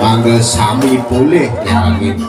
mangga sami boleh ya gitu.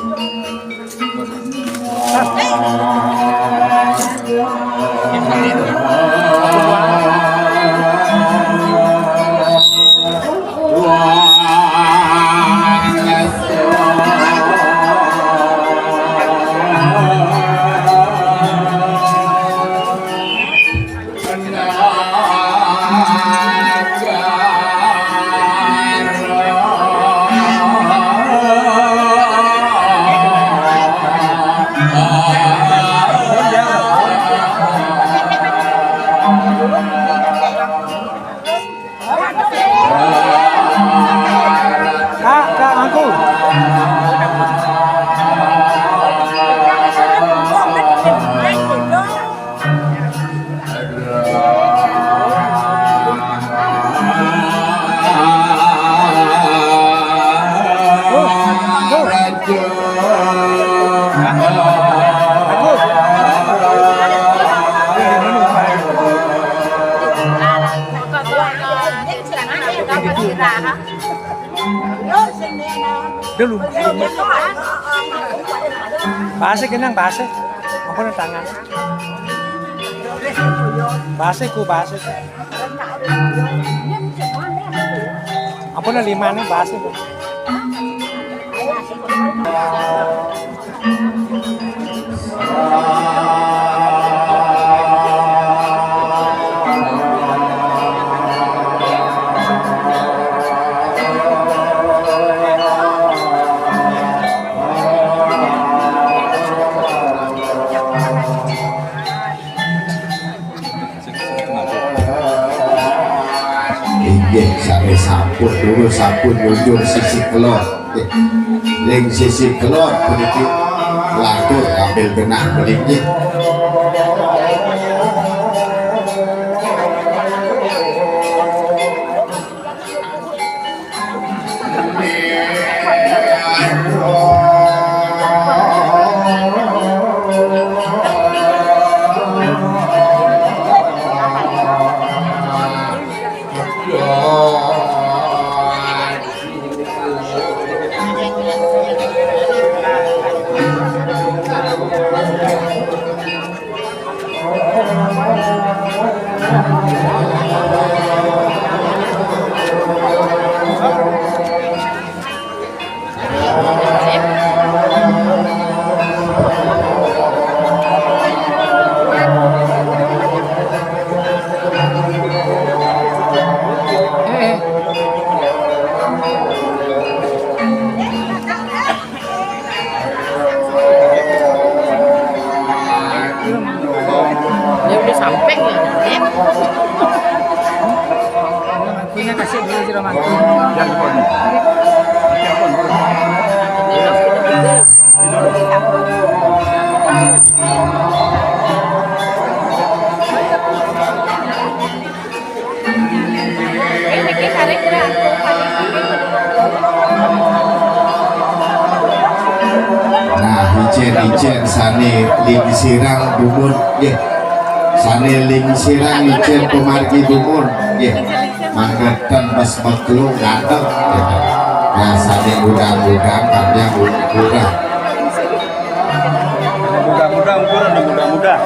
Dulu. Base kenang base. Apa nang tangan? Base ku base. Apa nang lima nih base? Inggih sare sampun dulu sampun nyunjur sisi kelor. Ning sisi kelor puniki latur ambil genah puniki. Ijen sane ling sirang dumun nggih. Sane ling sirang ijen pemargi dumun nggih. Mangketan pas meklung ngadeg gitu. Nah sane mudah-mudahan karya mudah. Mudah-mudah.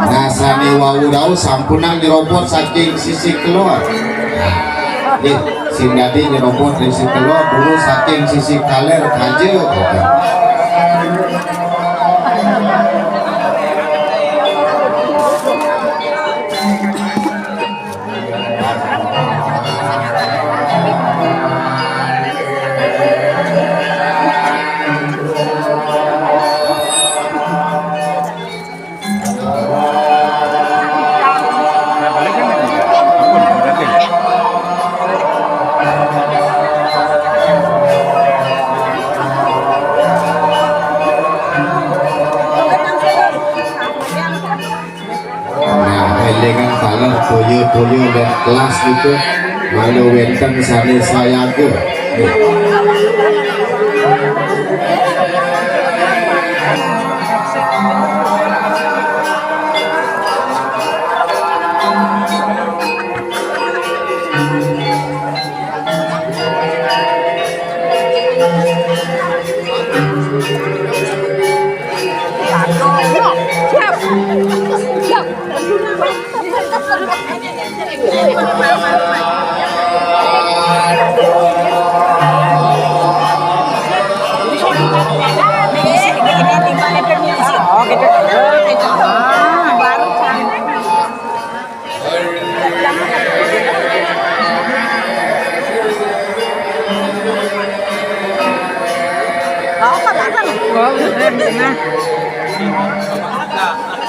Nah sane wau sampunang nyerobot saking sisi keluar. Nggih. Sing dadi nyerobot dari sisi keluar dulu saking sisi kaler kaje gitu. Boyo dan kelas itu malu wenten sane sayaga. Có, có, có, có, có, có, có, có, có, có,